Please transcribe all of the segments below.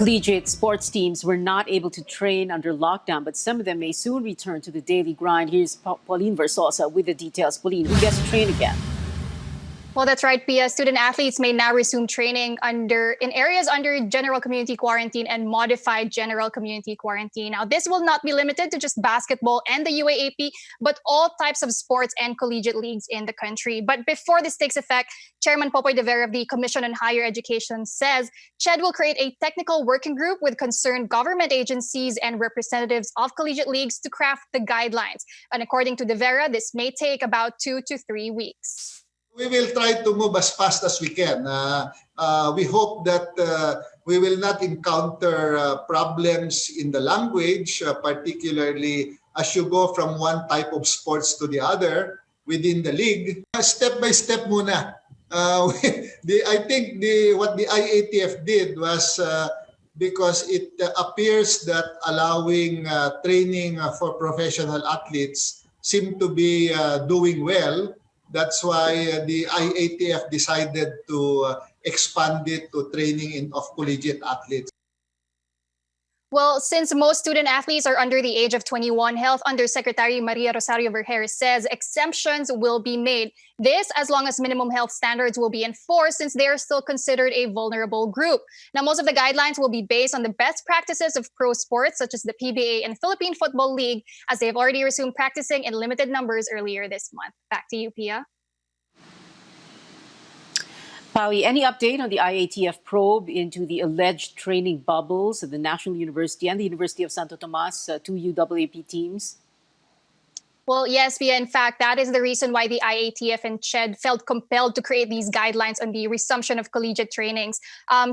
Collegiate sports teams were not able to train under lockdown, but some of them may soon return to the daily grind. Here's Pauline Versosa with the details. Pauline, who gets to train again? Well, that's right, Pia. Student athletes may now resume training in areas under general community quarantine and modified general community quarantine. Now, this will not be limited to just basketball and the UAAP, but all types of sports and collegiate leagues in the country. But before this takes effect, Chairman Popoy de Vera of the Commission on Higher Education says CHED will create a technical working group with concerned government agencies and representatives of collegiate leagues to craft the guidelines. And according to de Vera, this may take about 2 to 3 weeks. We will try to move as fast as we can. We hope that we will not encounter problems in the language, particularly as you go from one type of sports to the other within the league. Step by step muna. I think what the IATF did was because it appears that allowing training for professional athletes seem to be doing well. That's why the IATF decided to expand it to training of collegiate athletes. Well, since most student athletes are under the age of 21, Health Undersecretary Maria Rosario Vergere says exemptions will be made. This as long as minimum health standards will be enforced since they are still considered a vulnerable group. Now, most of the guidelines will be based on the best practices of pro sports such as the PBA and Philippine Football League, as they've already resumed practicing in limited numbers earlier this month. Back to you, Pia. Paui, any update on the IATF probe into the alleged training bubbles of the National University and the University of Santo Tomas, two UAAP teams? Well, yes, Pia. In fact, that is the reason why the IATF and CHED felt compelled to create these guidelines on the resumption of collegiate trainings.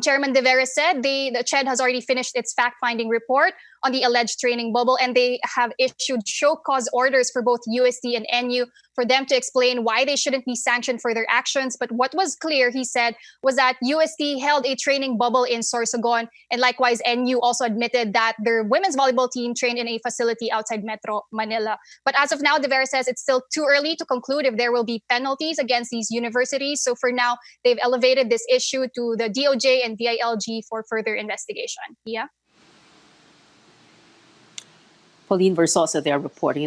Chairman de Vera said the CHED has already finished its fact-finding report on the alleged training bubble, and they have issued show cause orders for both UST and NU for them to explain why they shouldn't be sanctioned for their actions. But what was clear, he said, was that UST held a training bubble in Sorsogon, and likewise NU also admitted that their women's volleyball team trained in a facility outside Metro Manila. But as of now, de Vera says it's still too early to conclude if there will be penalties against these universities. So for now, they've elevated this issue to the DOJ and DILG for further investigation. Yeah. Pauline Versosa there reporting.